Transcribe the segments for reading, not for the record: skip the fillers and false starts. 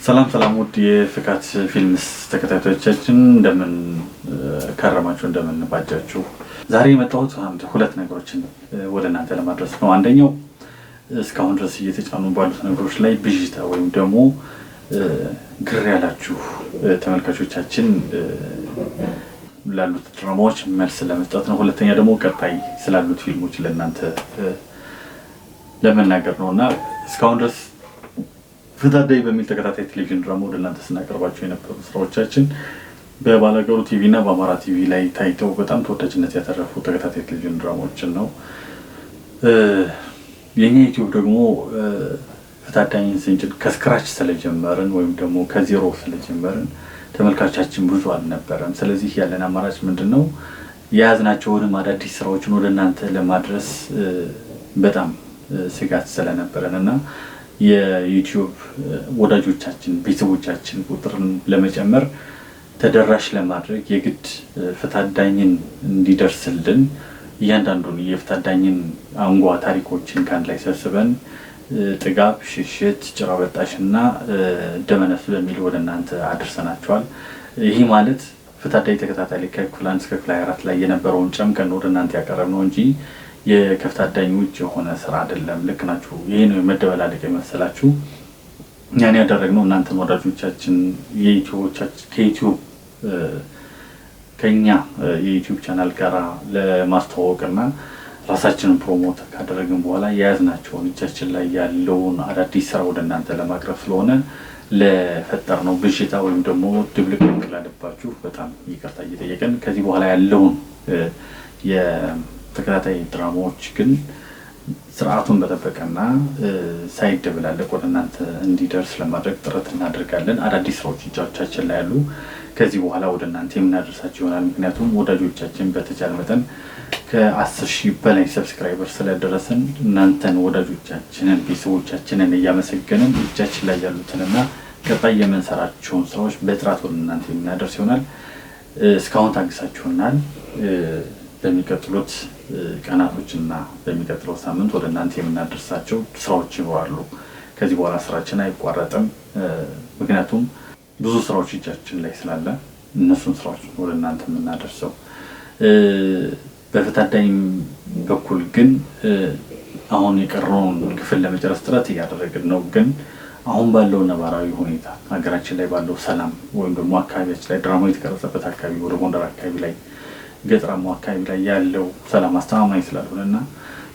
ሰላም ውድ የፍካት ፊልምስ ተከታታዮቻችን እንደምን ከረማችሁ እንደምን ባጃችሁ። ዛሬ የመጣሁት ሁለት ነገሮችን ወደ እናንተ ለማድረስ ነው። አንደኛው እስካሁን ድረስ እየተጫኑ ባሉት ነገሮች ላይ ብዥታ ወይም ደግሞ ግር ያላችሁ ተመልካቾቻችን ላሉት ድራማዎች መልስ ለመስጠት ነው። ሁለተኛ ደግሞ ቀጣይ ስላሉት ፊልሞች ለእናንተ ለመናገር ነውና እስካሁን ድረስ ፍታዳይ በሚል ተከታታይ ቴሌቪዥን ድራማ ወደ እናንተ ስናቀርባቸው የነበሩ ስራዎቻችን በባላገሩ ቲቪ እና በአማራ ቲቪ ላይ ታይተው በጣም ተወዳጅነት ያተረፉ ተከታታይ ቴሌቪዥን ድራማዎችን ነው። የኛ ዩቲዩብ ደግሞ ፍታዳይን ስንጭን ከስክራች ስለጀመርን ወይም ደግሞ ከዜሮ ስለጀመርን ተመልካቾቻችን ብዙ አልነበረም። ስለዚህ ያለን አማራጭ ምንድነው? የያዝናቸውንም አዳዲስ ስራዎችን ወደ እናንተ ለማድረስ በጣም ስጋት ስለነበረንና የዩቲዩብ ወዳጆቻችን ቤተሰቦቻችን ቁጥርን ለመጨመር ተደራሽ ለማድረግ የግድ ፍታዳኝን እንዲደርስልን እያንዳንዱን የፍታዳኝን አንጓ ታሪኮችን ካንድ ላይ ሰብስበን ጥጋብ፣ ሽሽት፣ ጭራ በጣሽና ደመነፍስ በሚል ወደ እናንተ አድርሰናቸዋል። ይህ ማለት ፍታዳይ ተከታታይ ከክፍል 1 እስከ ክፍል 24 ላይ የነበረውን ጨምቀን ወደ እናንተ ያቀረብነው እንጂ የከፍታዳኝ ውጭ የሆነ ስራ አይደለም። ልክ ናችሁ። ይሄ ነው መደበላለቅ የመሰላችሁ። ያን ያደረግነው እናንተን ወዳጆቻችን ከዩቲዩብ ከኛ የዩቲዩብ ቻናል ጋር ለማስተዋወቅና ራሳችንን ፕሮሞት ካደረግን በኋላ የያዝናቸውን እጃችን ላይ ያለውን አዳዲስ ስራ ወደ እናንተ ለማቅረብ ስለሆነ ለፈጠርነው ብዥታ ወይም ደግሞ ድብልቅልቅ ላለባችሁ በጣም ይቅርታ እየጠየቅን ከዚህ በኋላ ያለውን ተከታታይ ድራማዎች ግን ስርዓቱን በተጠበቀና ሳይደበላለቅ ወደ እናንተ እንዲደርስ ለማድረግ ጥረት እናደርጋለን። አዳዲስ ስራዎች እጃችን ላይ ያሉ ከዚህ በኋላ ወደ እናንተ የምናደርሳቸው ይሆናል። ምክንያቱም ወዳጆቻችን በተቻለ መጠን ከ10,000 በላይ ሰብስክራይበር ስለደረሰን እናንተን ወዳጆቻችንን ቤተሰቦቻችንን እያመሰገንን እጃችን ላይ ያሉትንና ቀጣይ የምንሰራቸውን ስራዎች በጥራት ወደ እናንተ የምናደርስ ይሆናል። እስካሁን ታግሳችሁናል። በሚቀጥሉት ቀናቶችና በሚቀጥለው ሳምንት ወደ እናንተ የምናደርሳቸው ስራዎች ይኖራሉ። ከዚህ በኋላ ስራችን አይቋረጥም። ምክንያቱም ብዙ ስራዎች እጃችን ላይ ስላለ እነሱን ስራዎች ወደ እናንተ የምናደርሰው። በፍታዳኝ በኩል ግን አሁን የቀረውን ክፍል ለመጨረስ ጥረት እያደረግን ነው። ግን አሁን ባለው ነባራዊ ሁኔታ ሀገራችን ላይ ባለው ሰላም ወይም ደግሞ አካባቢያችን ላይ ድራማው የተቀረጸበት አካባቢ ወደ ጎንደር አካባቢ ላይ ገጠራማው አካባቢ ላይ ያለው ሰላም አስተማማኝ ስላልሆነና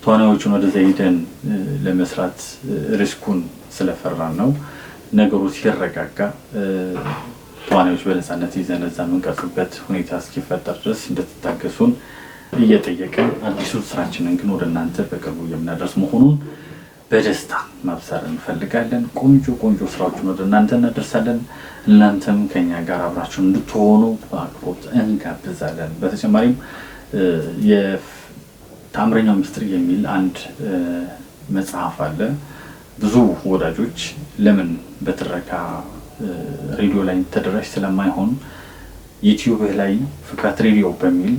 ተዋናዮቹን ወደዛ ሄደን ለመስራት ሪስኩን ስለፈራን ነው። ነገሩ ሲረጋጋ ተዋናዮች በነፃነት ይዘን እዛ የምንቀርጽበት ሁኔታ እስኪፈጠር ድረስ እንድትታገሱን እየጠየቅን አዲሱን ስራችንን ግን ወደ እናንተ በቅርቡ የምናደርስ መሆኑን በደስታ ማብሰር እንፈልጋለን። ቆንጆ ስራዎችን ወደ እናንተ እናደርሳለን። እናንተም ከኛ ጋር አብራችሁ እንድትሆኑ በአክብሮት እንጋብዛለን። በተጨማሪም የታምረኛው ሚስጥር የሚል አንድ መጽሐፍ አለ። ብዙ ወዳጆች ለምን በትረካ ሬዲዮ ላይ ተደራሽ ስለማይሆን ዩቲዩብ ላይ ፍካት ሬዲዮ በሚል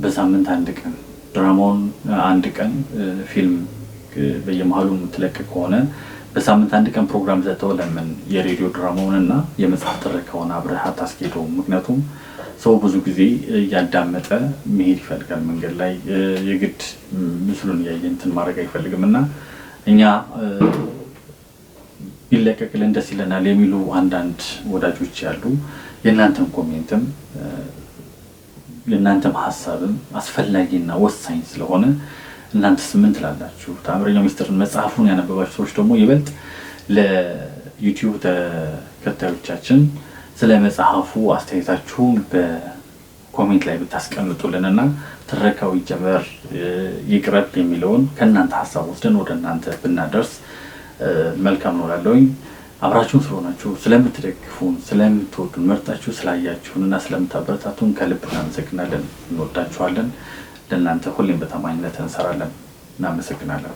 በሳምንት አንድ ቀን ድራማውን አንድ ቀን ፊልም በየመሃሉ የምትለቅ ከሆነ በሳምንት አንድ ቀን ፕሮግራም ዘተው ለምን የሬዲዮ ድራማውንና የመጽሐፍ ትረካውን አብረህ አታስኬደውም? ምክንያቱም ሰው ብዙ ጊዜ እያዳመጠ መሄድ ይፈልጋል። መንገድ ላይ የግድ ምስሉን እያየ እንትን ማድረግ አይፈልግም እና እኛ ቢለቀቅልን ደስ ይለናል የሚሉ አንዳንድ ወዳጆች ያሉ የእናንተም ኮሜንትም የእናንተም ሀሳብም አስፈላጊና ወሳኝ ስለሆነ እናንተስ ምን ትላላችሁ? ታምረኛው ሚስጥርን መጽሐፉን ያነበባችሁ ሰዎች ደግሞ ይበልጥ ለዩቲዩብ ተከታዮቻችን ስለ መጽሐፉ አስተያየታችሁን በኮሜንት ላይ ብታስቀምጡልንና ትረካው ይጀመር ይቅረብ የሚለውን ከእናንተ ሀሳብ ወስደን ወደ እናንተ ብናደርስ መልካም ነው እላለሁኝ። አብራችሁን ስለሆናችሁ ስለምትደግፉን ስለምትወዱን መርጣችሁ ስላያችሁንና ስለምታበረታቱን ከልብ እናመሰግናለን። እንወዳችኋለን። ለእናንተ ሁሌም በታማኝነት እንሰራለን። እናመሰግናለን።